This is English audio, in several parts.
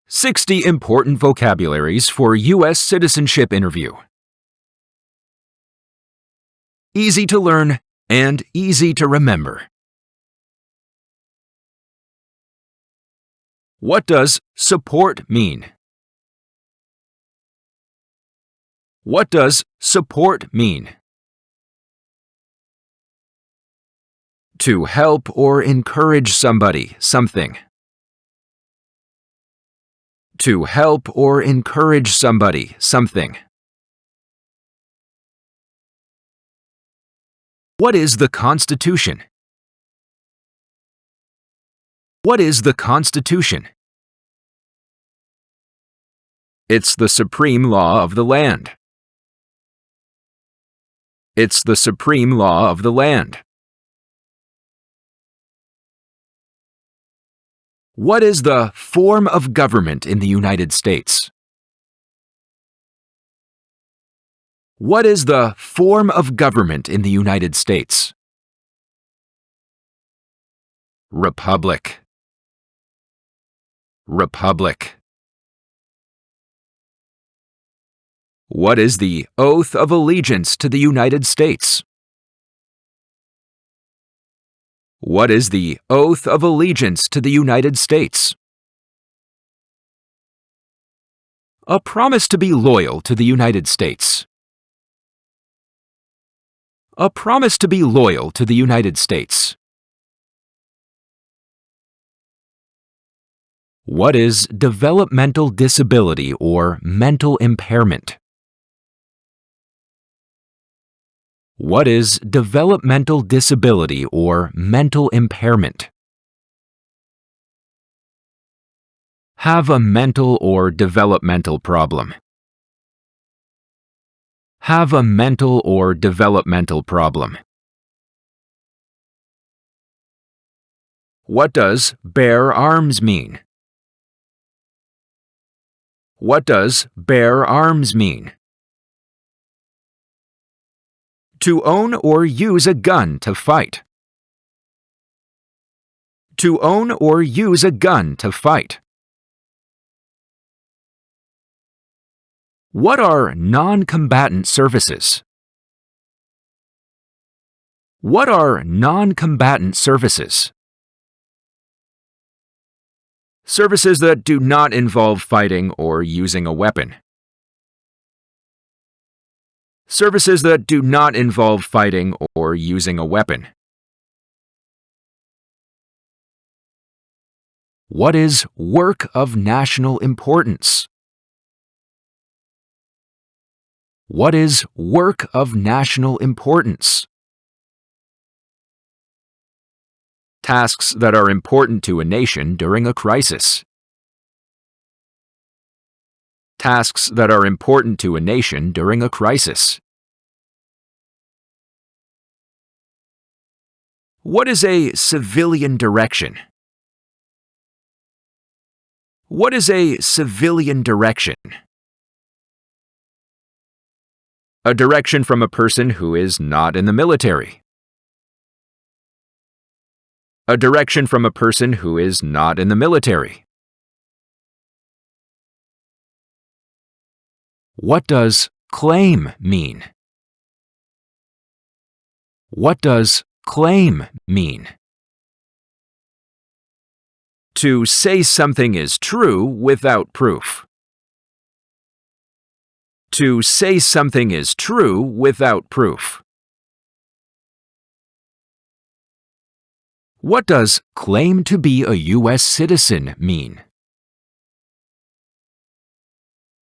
60 important vocabularies for U.S. citizenship interview. Easy to learn and easy to remember. What does support mean? What does support mean? To help or encourage somebody, something. To help or encourage somebody, something. What is the Constitution? What is the Constitution? It's the supreme law of the land. It's the supreme law of the land. What is the form of government in the United States? What is the form of government in the United States? Republic. Republic. What is the oath of allegiance to the United States? What is the oath of allegiance to the United States? A promise to be loyal to the United States. A promise to be loyal to the United States. What is developmental disability or mental impairment? What is developmental disability or mental impairment? Have a mental or developmental problem. Have a mental or developmental problem. What does bear arms mean? What does bear arms mean? To own or use a gun to fight. To own or use a gun to fight. What are non-combatant services? What are non-combatant services? Services that do not involve fighting or using a weapon. Services that do not involve fighting or using a weapon. What is work of national importance? What is work of national importance? Tasks that are important to a nation during a crisis. Tasks that are important to a nation during a crisis. What is a civilian direction? What is a civilian direction? A direction from a person who is not in the military. A direction from a person who is not in the military. What does claim mean? What does claim mean? To say something is true without proof. To say something is true without proof. What does claim to be a U.S. citizen mean?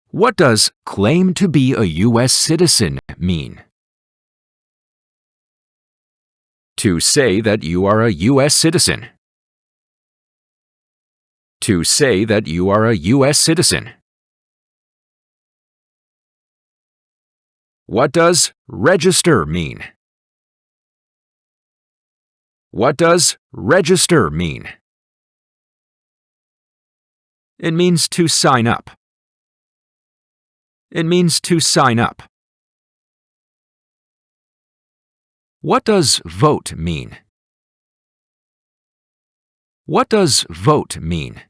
What does claim to be a U.S. citizen mean? To say that you are a U.S. citizen. To say that you are a U.S. citizen. What does register mean? What does register mean? It means to sign up. It means to sign up. What does vote mean? What does vote mean?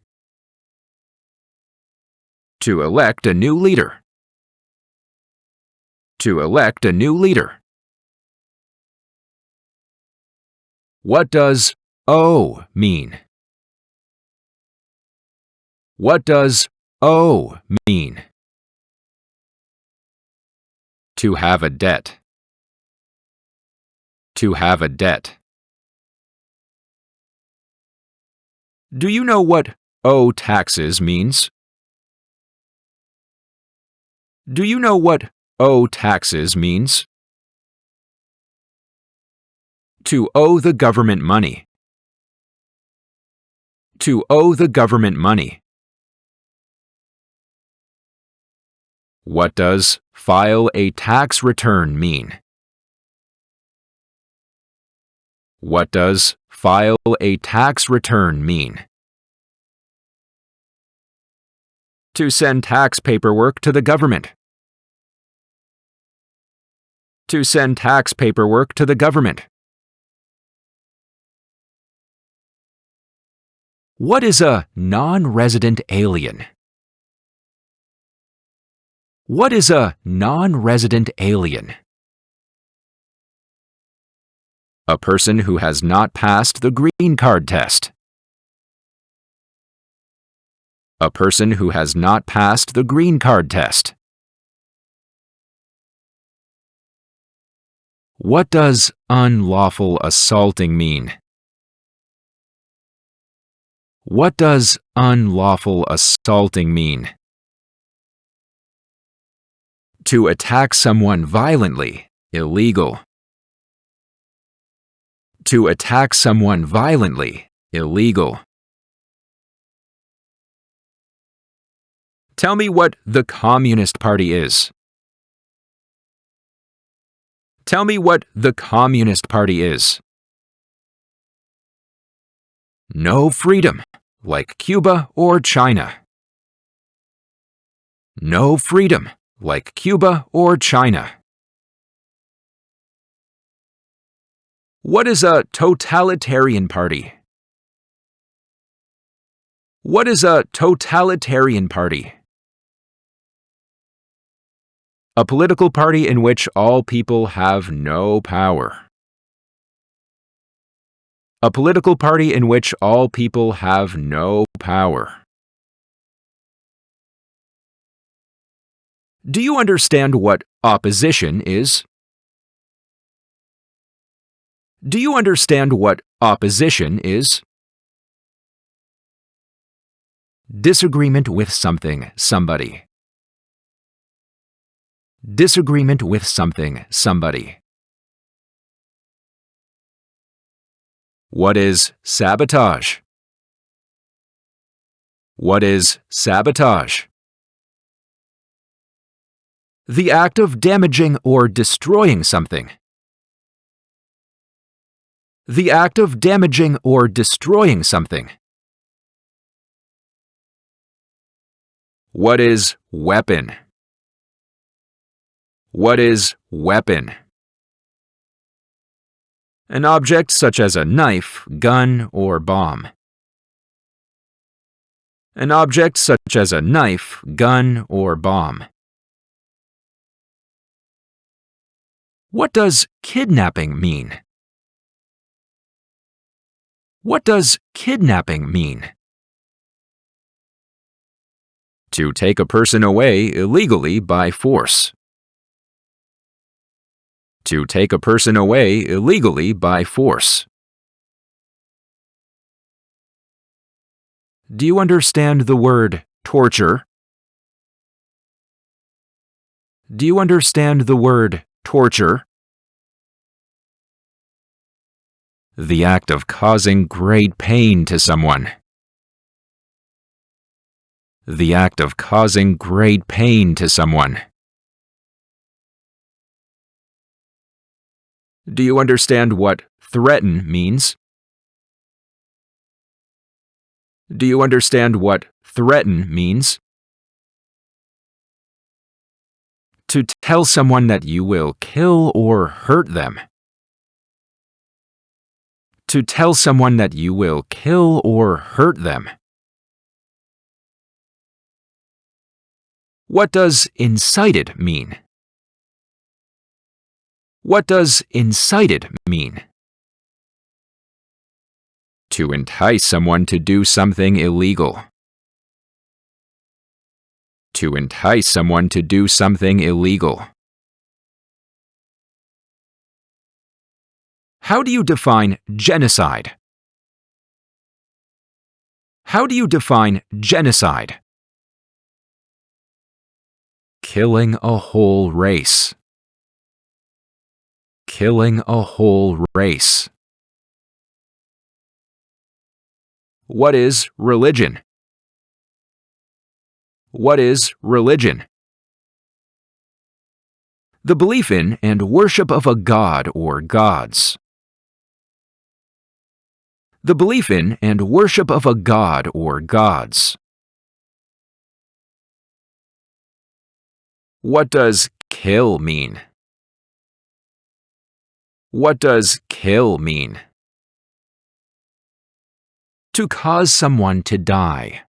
To elect a new leader. To elect a new leader. What does owe mean? What does owe mean? To have a debt. To have a debt. Do you know what owe taxes means? Do you know what owe taxes means? To owe the government money. To owe the government money. What does file a tax return mean? What does file a tax return mean? To send tax paperwork to the government. To send tax paperwork to the government. What is a non-resident alien? What is a non-resident alien? A person who has not passed the green card test. A person who has not passed the green card test. What does unlawful assaulting mean? What does unlawful assaulting mean? To attack someone violently, illegal. To attack someone violently, illegal. Tell me what the Communist Party is. Tell me what the Communist Party is. No freedom, like Cuba or China. No freedom, like Cuba or China. What is a totalitarian party? What is a totalitarian party? A political party in which all people have no power. A political party in which all people have no power. Do you understand what opposition is? Do you understand what opposition is? Disagreement with something, somebody. Disagreement with something, somebody. What is sabotage? What is sabotage? The act of damaging or destroying something. The act of damaging or destroying something. What is weapon? What is weapon? An object such as a knife, gun, or bomb. An object such as a knife, gun, or bomb. What does kidnapping mean? What does kidnapping mean? To take a person away illegally by force. To take a person away illegally by force. Do you understand the word torture? Do you understand the word torture? The act of causing great pain to someone. The act of causing great pain to someone. Do you understand what threaten means? Do you understand what threaten means? To tell someone that you will kill or hurt them. To tell someone that you will kill or hurt them. What does incited mean? What does incited mean? To entice someone to do something illegal. To entice someone to do something illegal. How do you define genocide? How do you define genocide? Killing a whole race. Killing a whole race. What is religion? What is religion? The belief in and worship of a god or gods. The belief in and worship of a god or gods. What does kill mean? What does kill mean? To cause someone to die.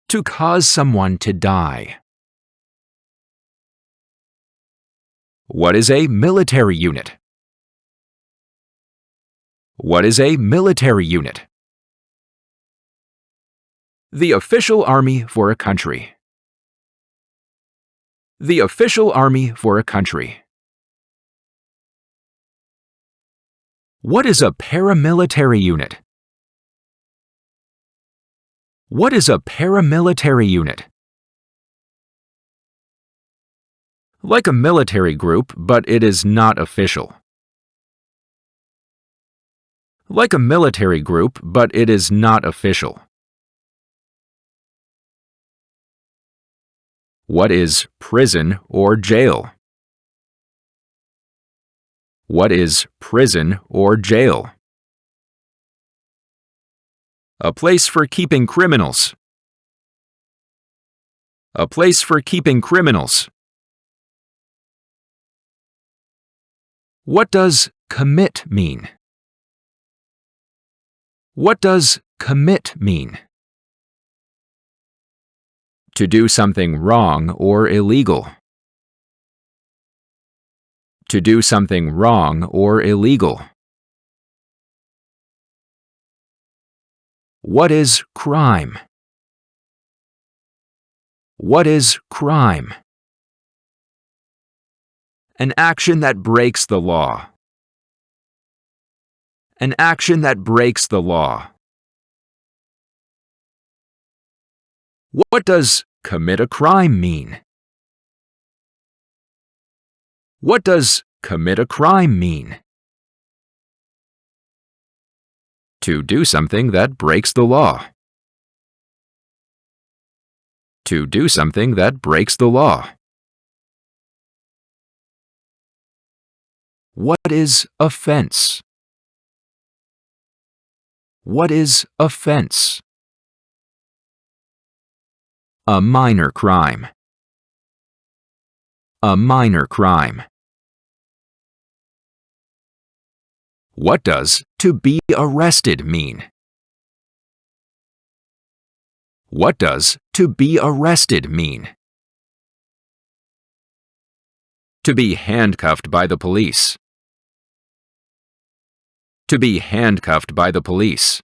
To cause someone to die. What is a military unit? What is a military unit? The official army for a country. The official army for a country. What is a paramilitary unit? What is a paramilitary unit? Like a military group, but it is not official. Like a military group, but it is not official. What is prison or jail? What is prison or jail? A place for keeping criminals. A place for keeping criminals. What does commit mean? What does commit mean? To do something wrong or illegal. To do something wrong or illegal. What is crime? What is crime? An action that breaks the law. An action that breaks the law. What does commit a crime mean? What does commit a crime mean? To do something that breaks the law. To do something that breaks the law. What is offense? What is offense? A minor crime. A minor crime. What does to be arrested mean? What does to be arrested mean? To be handcuffed by the police. To be handcuffed by the police.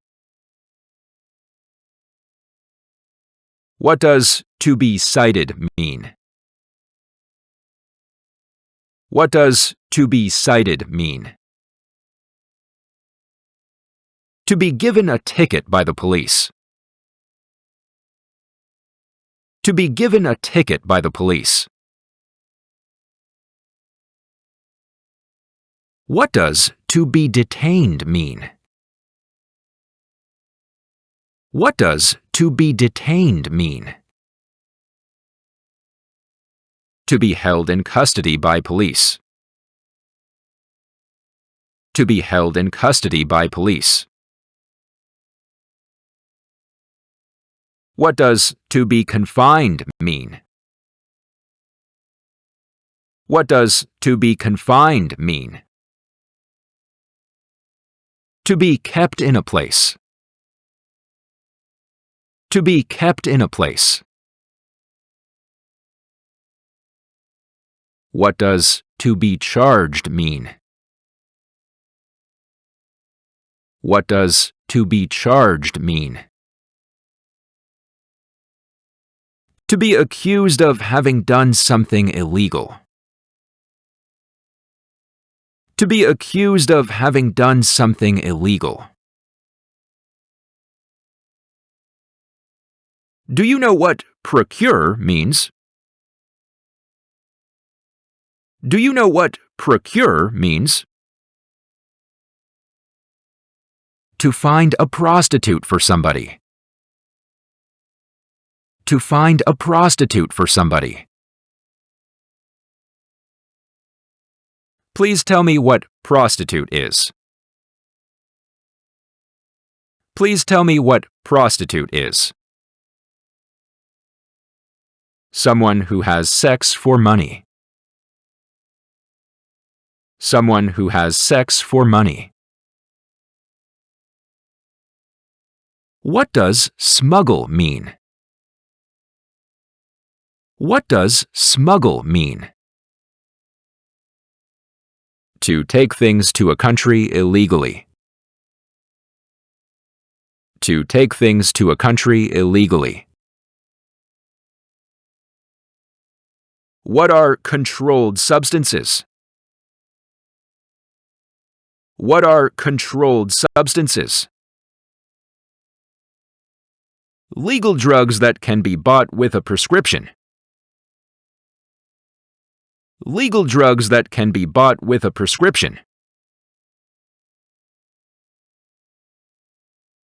What does to be cited mean? What does to be cited mean? To be given a ticket by the police. To be given a ticket by the police. What does to be detained mean? What does to be detained mean? To be held in custody by police. To be held in custody by police. What does to be confined mean? What does to be confined mean? To be kept in a place. To be kept in a place. What does to be charged mean? What does to be charged mean? To be accused of having done something illegal. To be accused of having done something illegal. Do you know what procure means? Do you know what procure means? To find a prostitute for somebody. To find a prostitute for somebody. Please tell me what prostitute is. Please tell me what prostitute is. Someone who has sex for money. Someone who has sex for money. What does smuggle mean? What does smuggle mean? To take things to a country illegally. To take things to a country illegally. What are controlled substances? What are controlled substances? Legal drugs that can be bought with a prescription. Legal drugs that can be bought with a prescription.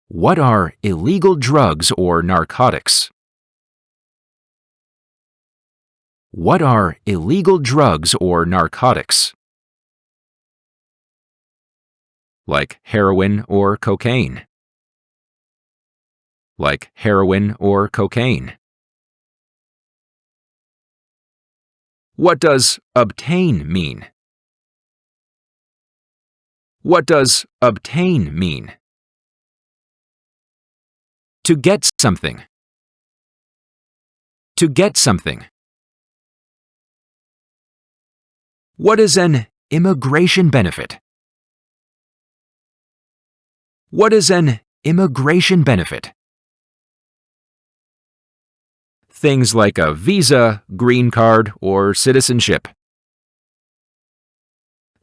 What are illegal drugs or narcotics? What are illegal drugs or narcotics? Like heroin or cocaine. Like heroin or cocaine. What does obtain mean? What does obtain mean? To get something. To get something. What is an immigration benefit? What is an immigration benefit? Things like a visa, green card, or citizenship.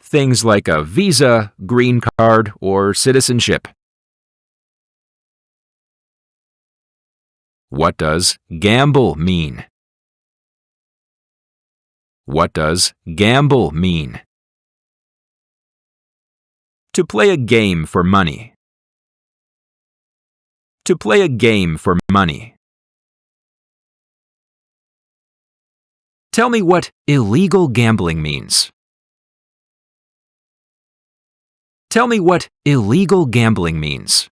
Things like a visa, green card, or citizenship. What does gamble mean? What does gamble mean? To play a game for money. To play a game for money. Tell me what illegal gambling means. Tell me what illegal gambling means.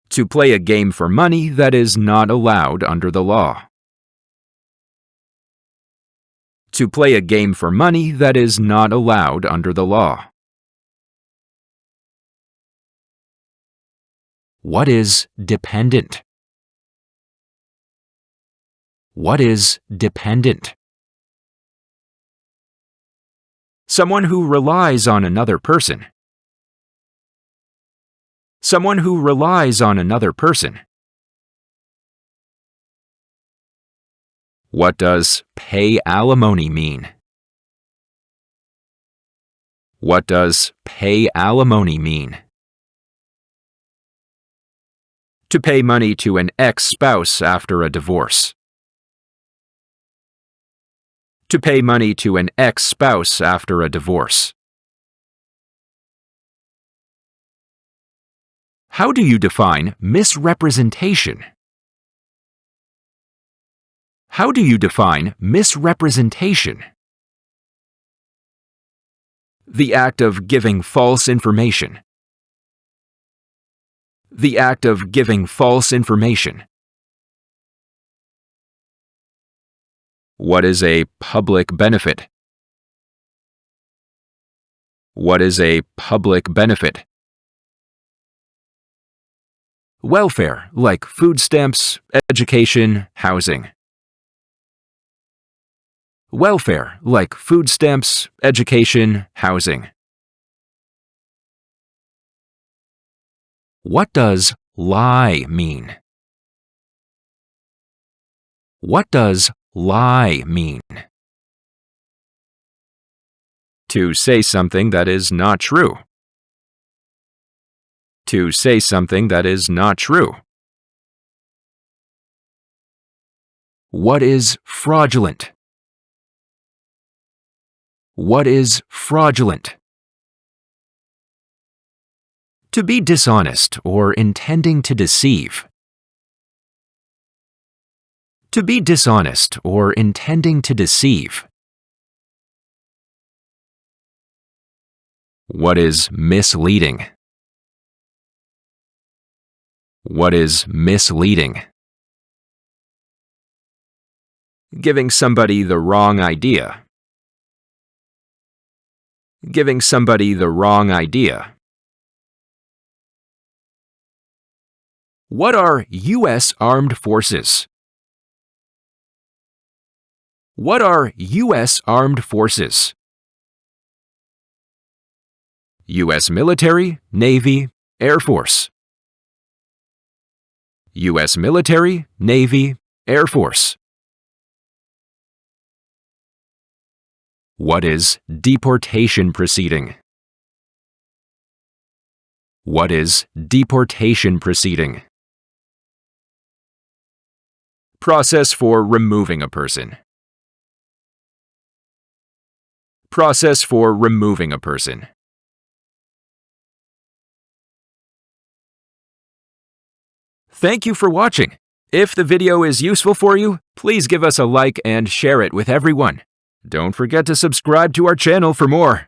To play a game for money that is not allowed under the law. To play a game for money that is not allowed under the law. What is dependent? What is dependent? Someone who relies on another person. Someone who relies on another person. What does pay alimony mean? What does pay alimony mean? To pay money to an ex-spouse after a divorce. To pay money to an ex-spouse after a divorce. How do you define misrepresentation? How do you define misrepresentation? The act of giving false information. The act of giving false information. What is a public benefit? What is a public benefit? Welfare, like food stamps, education, housing. Welfare, like food stamps, education, housing. What does lie mean? What does lie mean? To say something that is not true. To say something that is not true. What is fraudulent? What is fraudulent? To be dishonest or intending to deceive. To be dishonest or intending to deceive. What is misleading? What is misleading? Giving somebody the wrong idea. Giving somebody the wrong idea. What are U.S. Armed Forces? What are U.S. Armed Forces? U.S. Military, Navy, Air Force. U.S. Military, Navy, Air Force. What is deportation proceeding? What is deportation proceeding? Process for removing a person. Process for removing a person. Thank you for watching. If the video is useful for you, please give us a like and share it with everyone. Don't forget to subscribe to our channel for more.